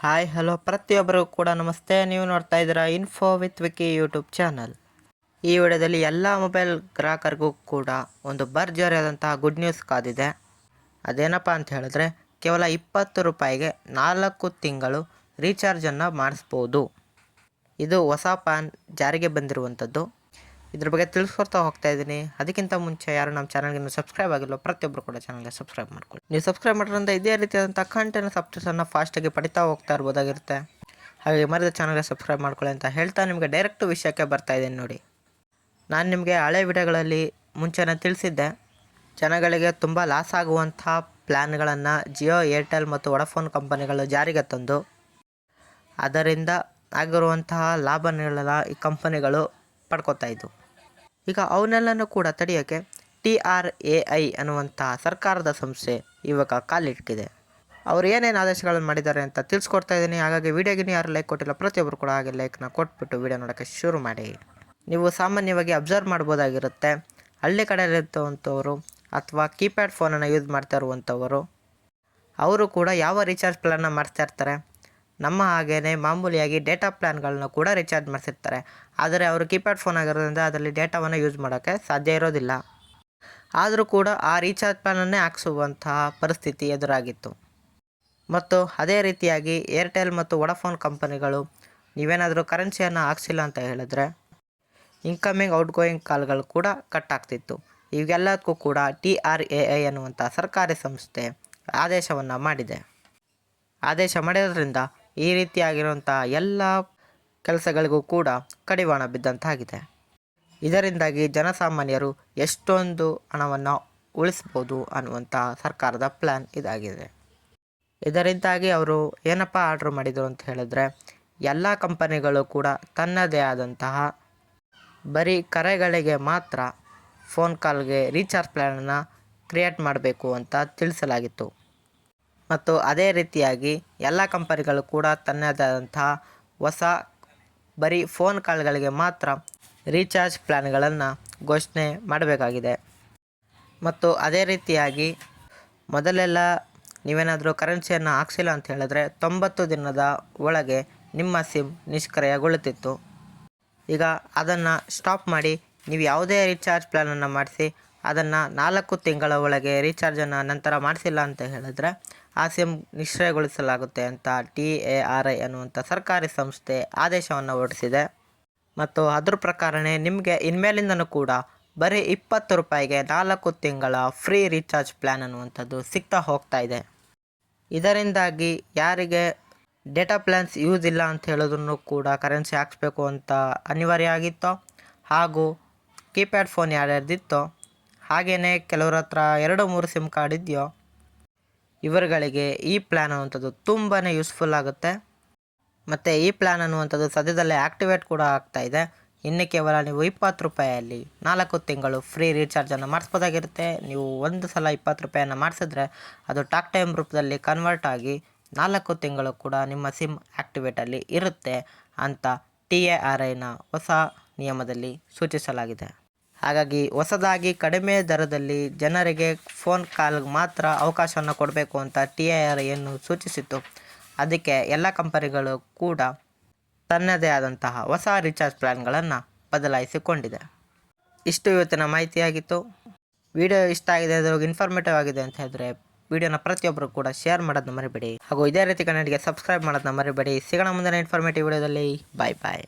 Hi hello ಪ್ರತಿಯೊಬ್ಬರಿಗೂ ಕೂಡ ನಮಸ್ತೆ. ನೀವು ನೋಡ್ತಾ ಇದ್ದೀರಾ info with Vicky YouTube channel. ಈ ವಿಡಿಯೋದಲ್ಲಿ ಎಲ್ಲ ಮೊಬೈಲ್ ಗ್ರಾಹಕರಿಗೂ ಕೂಡ ಒಂದು ಭರ್ಜರಿಯಾದಂತಹ ಗುಡ್ ನ್ಯೂಸ್ ಕಾದಿದೆ. ಅದೇನಪ್ಪ ಅಂತ ಹೇಳಿದ್ರೆ ಕೇವಲ 20 ರೂಪಾಯಿಗೆ 4 ತಿಂಗಳು ರೀಚಾರ್ಜನ್ನು ಮಾಡಿಸ್ಬೋದು. ಇದು ಹೊಸ ಪ್ಲಾನ್ ಜಾರಿಗೆ ಬಂದಿರುವಂಥದ್ದು. ಇದ್ರ ಬಗ್ಗೆ ತಿಳಿಸ್ಕೊಡ್ತಾ ಹೋಗ್ತಾ ಇದ್ದೀನಿ. ಅದಕ್ಕಿಂತ ಮುಂಚೆ ಯಾರು ನಮ್ಮ ಚಾನಲ್ಗೆ ಸಬ್ಸ್ಕ್ರೈಬ್ ಆಗಿಲ್ಲ ಪ್ರತಿಯೊಬ್ಬರು ಕೂಡ ಚಾನಲ್ಗೆ ಸಬ್ಸ್ಕ್ರೈಬ್ ಮಾಡ್ಕೊಳ್ಳಿ. ನೀವು ಸಬ್ಸ್ಕ್ರೈಬ್ ಮಾಡೋದ್ರಿಂದ ಇದೇ ರೀತಿಯಾದಂಥ ಕಂಟೆಂಟ್ ಅಪ್ಡೇಟ್ಸನ್ನು ಫಾಸ್ಟಾಗಿ ಪಡಿತಾ ಹೋಗ್ತಾ ಇರ್ಬೋದಾಗಿರುತ್ತೆ. ಹಾಗೆ ಮರಿದ ಚಾನಲ್ಗೆ ಸಬ್ಸ್ಕ್ರೈಬ್ ಮಾಡ್ಕೊಳ್ಳಿ ಅಂತ ಹೇಳ್ತಾ ನಿಮಗೆ ಡೈರೆಕ್ಟ್ ವಿಷಯಕ್ಕೆ ಬರ್ತಾ ಇದ್ದೀನಿ ನೋಡಿ. ನಾನು ನಿಮಗೆ ಹಳೆ ವಿಡಿಯೋಗಳಲ್ಲಿ ಮುಂಚೆನೇ ತಿಳಿಸಿದ್ದೆ, ಜನಗಳಿಗೆ ತುಂಬ ಲಾಸ್ ಆಗುವಂಥ ಪ್ಲ್ಯಾನ್ಗಳನ್ನು ಜಿಯೋ, ಏರ್ಟೆಲ್ ಮತ್ತು ವೊಡಾಫೋನ್ ಕಂಪನಿಗಳು ಜಾರಿಗೆ ತಂದು ಅದರಿಂದ ಆಗಿರುವಂತಹ ಲಾಭಗಳನ್ನ ಈ ಕಂಪನಿಗಳು ಪಡ್ಕೊತಾ ಇದ್ದವು. ಈಗ ಅವನ್ನೆಲ್ಲನೂ ಕೂಡ ತಡೆಯೋಕ್ಕೆ TRAI ಅನ್ನುವಂತಹ ಸರ್ಕಾರದ ಸಂಸ್ಥೆ ಇವಾಗ ಕಾಲಿಟ್ಟಿದೆ. ಅವರು ಏನೇನು ಆದೇಶಗಳನ್ನು ಮಾಡಿದ್ದಾರೆ ಅಂತ ತಿಳಿಸ್ಕೊಡ್ತಾ ಇದ್ದೀನಿ. ಹಾಗಾಗಿ ವಿಡಿಯೋಗೆ ಯಾರು ಲೈಕ್ ಕೊಟ್ಟಿಲ್ಲ ಪ್ರತಿಯೊಬ್ಬರು ಕೂಡ ಹಾಗೆ ಲೈಕ್ನ ಕೊಟ್ಬಿಟ್ಟು ವಿಡಿಯೋ ನೋಡೋಕ್ಕೆ ಶುರು ಮಾಡಿ. ನೀವು ಸಾಮಾನ್ಯವಾಗಿ ಅಬ್ಸರ್ವ್ ಮಾಡ್ಬೋದಾಗಿರುತ್ತೆ, ಹಳ್ಳಿ ಕಡೆಯಲ್ಲಿರುವಂಥವರು ಅಥವಾ ಕೀಪ್ಯಾಡ್ ಫೋನನ್ನು ಯೂಸ್ ಮಾಡ್ತಾ ಇರುವಂಥವರು ಅವರು ಕೂಡ ಯಾವ ರೀಚಾರ್ಜ್ ಪ್ಲಾನ್ನ ಮಾಡಿಸ್ತಾ ಇರ್ತಾರೆ, ನಮ್ಮ ಹಾಗೇ ಮಾಮೂಲಿಯಾಗಿ ಡೇಟಾ ಪ್ಲ್ಯಾನ್ಗಳನ್ನ ಕೂಡ ರೀಚಾರ್ಜ್ ಮಾಡಿಸಿರ್ತಾರೆ. ಆದರೆ ಅವರು ಕೀಪ್ಯಾಡ್ ಫೋನ್ ಆಗಿರೋದ್ರಿಂದ ಅದರಲ್ಲಿ ಡೇಟಾವನ್ನು ಯೂಸ್ ಮಾಡೋಕ್ಕೆ ಸಾಧ್ಯ ಇರೋದಿಲ್ಲ. ಆದರೂ ಕೂಡ ಆ ರೀಚಾರ್ಜ್ ಪ್ಲ್ಯಾನನ್ನೇ ಹಾಕ್ಸುವಂತಹ ಪರಿಸ್ಥಿತಿ ಎದುರಾಗಿತ್ತು. ಮತ್ತು ಅದೇ ರೀತಿಯಾಗಿ ಏರ್ಟೆಲ್ ಮತ್ತು ವೊಡಾಫೋನ್ ಕಂಪನಿಗಳು ನೀವೇನಾದರೂ ಕರೆನ್ಸಿಯನ್ನು ಹಾಕ್ಸಿಲ್ಲ ಅಂತ ಹೇಳಿದ್ರೆ ಇನ್ಕಮಿಂಗ್ ಔಟ್ಗೋಯಿಂಗ್ ಕಾಲ್ಗಳು ಕೂಡ ಕಟ್ ಆಗ್ತಿತ್ತು. ಇವೆಲ್ಲದಕ್ಕೂ ಕೂಡ TRAI ಅನ್ನುವಂಥ ಸರ್ಕಾರಿ ಸಂಸ್ಥೆ ಆದೇಶವನ್ನು ಮಾಡಿದೆ. ಆದೇಶ ಮಾಡಿರೋದ್ರಿಂದ ಈ ರೀತಿಯಾಗಿರುವಂಥ ಎಲ್ಲ ಕೆಲಸಗಳಿಗೂ ಕೂಡ ಕಡಿವಾಣ ಬಿದ್ದಂತಾಗಿದೆ. ಇದರಿಂದಾಗಿ ಜನಸಾಮಾನ್ಯರು ಎಷ್ಟೊಂದು ಹಣವನ್ನು ಉಳಿಸ್ಬೋದು ಅನ್ನುವಂಥ ಸರ್ಕಾರದ ಪ್ಲ್ಯಾನ್ ಇದಾಗಿದೆ. ಇದರಿಂದಾಗಿ ಅವರು ಏನಪ್ಪ ಆರ್ಡ್ರ್ ಮಾಡಿದರು ಅಂತ ಹೇಳಿದ್ರೆ ಎಲ್ಲ ಕಂಪನಿಗಳು ಕೂಡ ತನ್ನದೇ ಆದಂತಹ ಬರೀ ಕರೆಗಳಿಗೆ ಮಾತ್ರ ಫೋನ್ ಕಾಲ್ಗೆ ರೀಚಾರ್ಜ್ ಪ್ಲ್ಯಾನನ್ನು ಕ್ರಿಯೇಟ್ ಮಾಡಬೇಕು ಅಂತ ತಿಳಿಸಲಾಗಿತ್ತು. ಮತ್ತು ಅದೇ ರೀತಿಯಾಗಿ ಎಲ್ಲ ಕಂಪನಿಗಳು ಕೂಡ ತನ್ನದೇ ಆದಂತಹ ಹೊಸ ಬರೀ ಫೋನ್ ಕಾಲ್ಗಳಿಗೆ ಮಾತ್ರ ರೀಚಾರ್ಜ್ ಪ್ಲ್ಯಾನ್ಗಳನ್ನು ಘೋಷಣೆ ಮಾಡಬೇಕಾಗಿದೆ. ಮತ್ತು ಅದೇ ರೀತಿಯಾಗಿ ಮೊದಲೆಲ್ಲ ನೀವೇನಾದರೂ ಕರೆನ್ಸಿಯನ್ನು ಹಾಕ್ಸಿಲ್ಲ ಅಂತ ಹೇಳಿದ್ರೆ 90 ದಿನದ ಒಳಗೆ ನಿಮ್ಮ ಸಿಮ್ ನಿಷ್ಕ್ರಿಯಗೊಳ್ಳುತ್ತಿತ್ತು. ಈಗ ಅದನ್ನು ಸ್ಟಾಪ್ ಮಾಡಿ ನೀವು ಯಾವುದೇ ರೀಚಾರ್ಜ್ ಪ್ಲ್ಯಾನನ್ನು ಮಾಡಿಸಿ ಅದನ್ನು 4 ತಿಂಗಳ ಒಳಗೆ ರೀಚಾರ್ಜನ್ನು ನಂತರ ಮಾಡಿಸಿಲ್ಲ ಅಂತ ಹೇಳಿದ್ರೆ ಆ ಸಿಮ್ ನಿಷ್ಕ್ರಿಯಗೊಳಿಸಲಾಗುತ್ತೆ ಅಂತ TRAI ಅನ್ನುವಂಥ ಸರ್ಕಾರಿ ಸಂಸ್ಥೆ ಆದೇಶವನ್ನು ಹೊರಡಿಸಿದೆ. ಮತ್ತು ಅದ್ರ ಪ್ರಕಾರನೇ ನಿಮಗೆ ಇನ್ಮೇಲಿಂದನೂ ಕೂಡ ಬರೀ 20 ರೂಪಾಯಿಗೆ 4 ತಿಂಗಳ ಫ್ರೀ ರೀಚಾರ್ಜ್ ಪ್ಲ್ಯಾನ್ ಅನ್ನುವಂಥದ್ದು ಸಿಗ್ತಾ ಹೋಗ್ತಾ ಇದೆ. ಇದರಿಂದಾಗಿ ಯಾರಿಗೆ ಡೇಟಾ ಪ್ಲ್ಯಾನ್ಸ್ ಯೂಸ್ ಇಲ್ಲ ಅಂತ ಹೇಳೋದನ್ನು ಕೂಡ ಕರೆನ್ಸಿ ಹಾಕ್ಸ್ಬೇಕು ಅಂತ ಅನಿವಾರ್ಯ ಆಗಿತ್ತೋ, ಹಾಗೂ ಕೀಪ್ಯಾಡ್ ಫೋನ್ ಯಾರ್ಯಾರ್ದಿತ್ತೋ ಹಾಗೆಯೇ ಕೆಲವ್ರ ಹತ್ರ 2-3 ಸಿಮ್ ಕಾರ್ಡ್ ಇದೆಯೋ ಇವರುಗಳಿಗೆ ಈ ಪ್ಲ್ಯಾನ್ ಅನ್ನುವಂಥದ್ದು ತುಂಬಾ ಯೂಸ್ಫುಲ್ ಆಗುತ್ತೆ. ಮತ್ತು ಈ ಪ್ಲ್ಯಾನ್ ಅನ್ನುವಂಥದ್ದು ಸದ್ಯದಲ್ಲೇ ಆ್ಯಕ್ಟಿವೇಟ್ ಕೂಡ ಆಗ್ತಾಯಿದೆ. ಇನ್ನು ಕೇವಲ ನೀವು 20 ರೂಪಾಯಿಯಲ್ಲಿ 4 ತಿಂಗಳು ಫ್ರೀ ರೀಚಾರ್ಜನ್ನು ಮಾಡಿಸ್ಬೋದಾಗಿರುತ್ತೆ. ನೀವು ಒಂದು ಸಲ 20 ರೂಪಾಯಿಯನ್ನು ಮಾಡಿಸಿದ್ರೆ ಅದು ಟಾಕ್ ಟೈಮ್ ರೂಪದಲ್ಲಿ ಕನ್ವರ್ಟ್ ಆಗಿ 4 ತಿಂಗಳು ಕೂಡ ನಿಮ್ಮ ಸಿಮ್ ಆ್ಯಕ್ಟಿವೇಟಲ್ಲಿ ಇರುತ್ತೆ ಅಂತ TRAIನ ಹೊಸ ನಿಯಮದಲ್ಲಿ ಸೂಚಿಸಲಾಗಿದೆ. ಹಾಗಾಗಿ ಹೊಸದಾಗಿ ಕಡಿಮೆ ದರದಲ್ಲಿ ಜನರಿಗೆ ಫೋನ್ ಕಾಲ್ಗೆ ಮಾತ್ರ ಅವಕಾಶವನ್ನು ಕೊಡಬೇಕು ಅಂತ TRAI ಸೂಚಿಸಿತ್ತು. ಅದಕ್ಕೆ ಎಲ್ಲ ಕಂಪನಿಗಳು ಕೂಡ ತನ್ನದೇ ಆದಂತಹ ಹೊಸ ರೀಚಾರ್ಜ್ ಪ್ಲ್ಯಾನ್ಗಳನ್ನು ಬದಲಾಯಿಸಿಕೊಂಡಿದೆ. ಇಷ್ಟು ಇವತ್ತಿನ ಮಾಹಿತಿಯಾಗಿತ್ತು. ವಿಡಿಯೋ ಇಷ್ಟ ಆಗಿದೆ, ಅದ್ರಾಗ ಇನ್ಫಾರ್ಮೇಟಿವ್ ಆಗಿದೆ ಅಂತ ಹೇಳಿದ್ರೆ ವಿಡಿಯೋನ ಪ್ರತಿಯೊಬ್ಬರು ಕೂಡ ಶೇರ್ ಮಾಡೋದನ್ನ ಮರಿಬೇಡಿ. ಹಾಗೂ ಇದೇ ರೀತಿ ಕನ್ನಡಿಗೆ ಸಬ್ಸ್ಕ್ರೈಬ್ ಮಾಡೋದನ್ನ ಮರಿಬೇಡಿ. ಸಿಗೋಣ ಮುಂದಿನ ಇನ್ಫಾರ್ಮೇಟಿವ್ ವಿಡಿಯೋದಲ್ಲಿ. ಬಾಯ್ ಬಾಯ್.